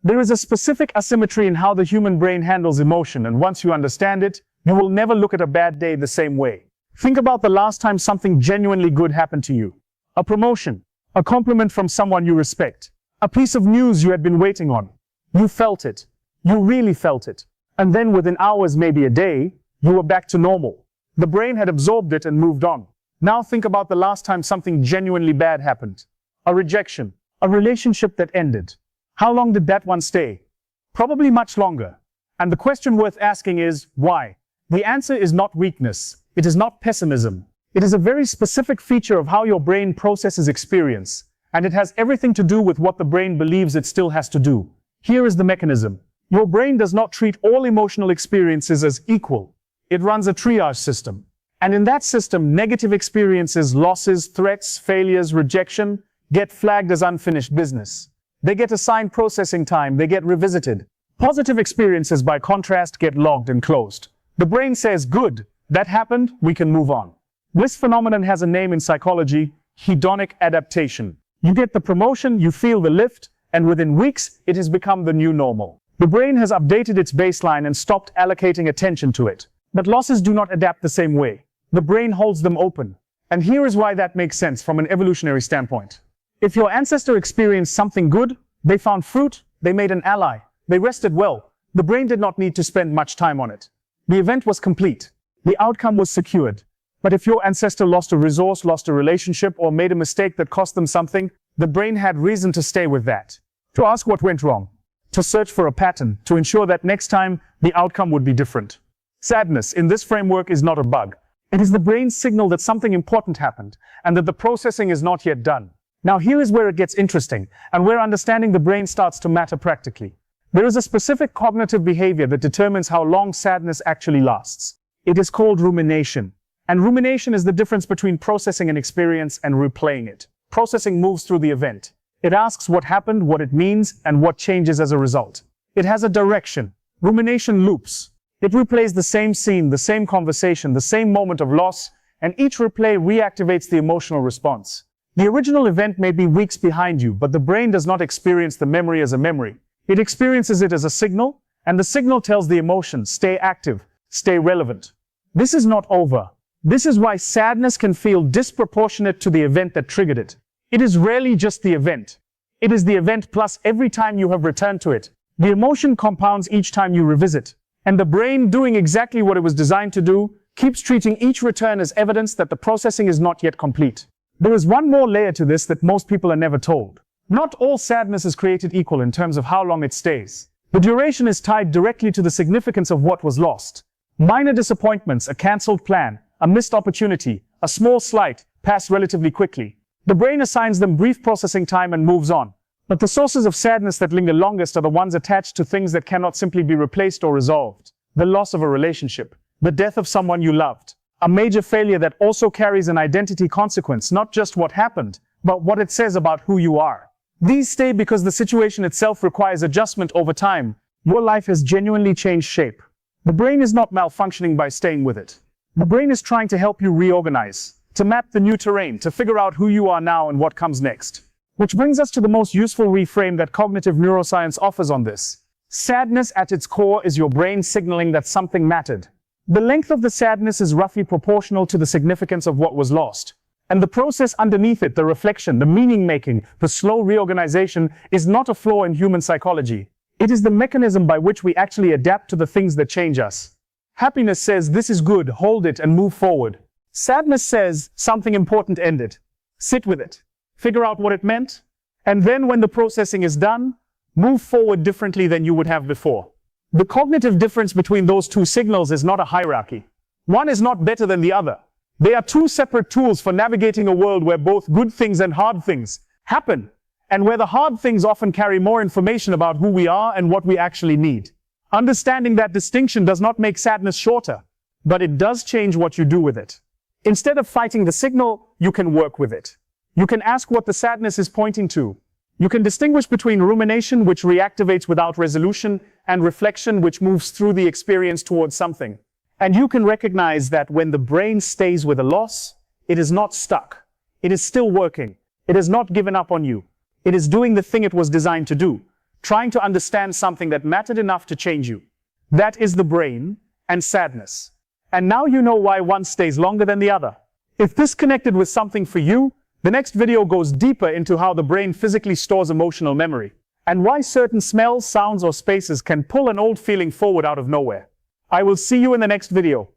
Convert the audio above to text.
There is a specific asymmetry in how the human brain handles emotion, and once you understand it, you will never look at a bad day the same way. Think about the last time something genuinely good happened to you. A promotion, a compliment from someone you respect, a piece of news you had been waiting on. You felt it. You really felt it. And then within hours, maybe a day, you were back to normal. The brain had absorbed it and moved on. Now think about the last time something genuinely bad happened. A rejection, a relationship that ended. How long did that one stay? Probably much longer. And the question worth asking is, why? The answer is not weakness. It is not pessimism. It is a very specific feature of how your brain processes experience, and it has everything to do with what the brain believes it still has to do. Here is the mechanism. Your brain does not treat all emotional experiences as equal. It runs a triage system. And in that system, negative experiences, losses, threats, failures, rejection, get flagged as unfinished business. They get assigned processing time, they get revisited. Positive experiences, by contrast, get logged and closed. The brain says, good, that happened, we can move on. This phenomenon has a name in psychology, hedonic adaptation. You get the promotion, you feel the lift, and within weeks, it has become the new normal. The brain has updated its baseline and stopped allocating attention to it. But losses do not adapt the same way. The brain holds them open. And here is why that makes sense from an evolutionary standpoint. If your ancestor experienced something good, they found fruit, they made an ally, they rested well, the brain did not need to spend much time on it. The event was complete. The outcome was secured. But if your ancestor lost a resource, lost a relationship, or made a mistake that cost them something, the brain had reason to stay with that. To ask what went wrong. To search for a pattern, to ensure that next time, the outcome would be different. Sadness, in this framework, is not a bug. It is the brain's signal that something important happened, and that the processing is not yet done. Now here is where it gets interesting, and where understanding the brain starts to matter practically. There is a specific cognitive behavior that determines how long sadness actually lasts. It is called rumination. And rumination is the difference between processing an experience and replaying it. Processing moves through the event. It asks what happened, what it means, and what changes as a result. It has a direction. Rumination loops. It replays the same scene, the same conversation, the same moment of loss, and each replay reactivates the emotional response. The original event may be weeks behind you, but the brain does not experience the memory as a memory. It experiences it as a signal, and the signal tells the emotion, stay active, stay relevant. This is not over. This is why sadness can feel disproportionate to the event that triggered it. It is rarely just the event. It is the event plus every time you have returned to it. The emotion compounds each time you revisit. And the brain, doing exactly what it was designed to do, keeps treating each return as evidence that the processing is not yet complete. There is one more layer to this that most people are never told. Not all sadness is created equal in terms of how long it stays. The duration is tied directly to the significance of what was lost. Minor disappointments, a cancelled plan, a missed opportunity, a small slight, pass relatively quickly. The brain assigns them brief processing time and moves on. But the sources of sadness that linger longest are the ones attached to things that cannot simply be replaced or resolved. The loss of a relationship, the death of someone you loved, a major failure that also carries an identity consequence, not just what happened, but what it says about who you are. These stay because the situation itself requires adjustment over time. Your life has genuinely changed shape. The brain is not malfunctioning by staying with it. The brain is trying to help you reorganize, to map the new terrain, to figure out who you are now and what comes next. Which brings us to the most useful reframe that cognitive neuroscience offers on this. Sadness at its core is your brain signaling that something mattered. The length of the sadness is roughly proportional to the significance of what was lost. And the process underneath it, the reflection, the meaning-making, the slow reorganization, is not a flaw in human psychology. It is the mechanism by which we actually adapt to the things that change us. Happiness says, this is good, hold it and move forward. Sadness says, something important ended. Sit with it. Figure out what it meant. And then when the processing is done, move forward differently than you would have before. The cognitive difference between those two signals is not a hierarchy. One is not better than the other. They are two separate tools for navigating a world where both good things and hard things happen, and where the hard things often carry more information about who we are and what we actually need. Understanding that distinction does not make sadness shorter, but it does change what you do with it. Instead of fighting the signal, you can work with it. You can ask what the sadness is pointing to. You can distinguish between rumination, which reactivates without resolution, and reflection, which moves through the experience towards something. And you can recognize that when the brain stays with a loss, it is not stuck. It is still working. It has not given up on you. It is doing the thing it was designed to do, trying to understand something that mattered enough to change you. That is the brain and sadness. And now you know why one stays longer than the other. If this connected with something for you, the next video goes deeper into how the brain physically stores emotional memory, and why certain smells, sounds, or spaces can pull an old feeling forward out of nowhere. I will see you in the next video.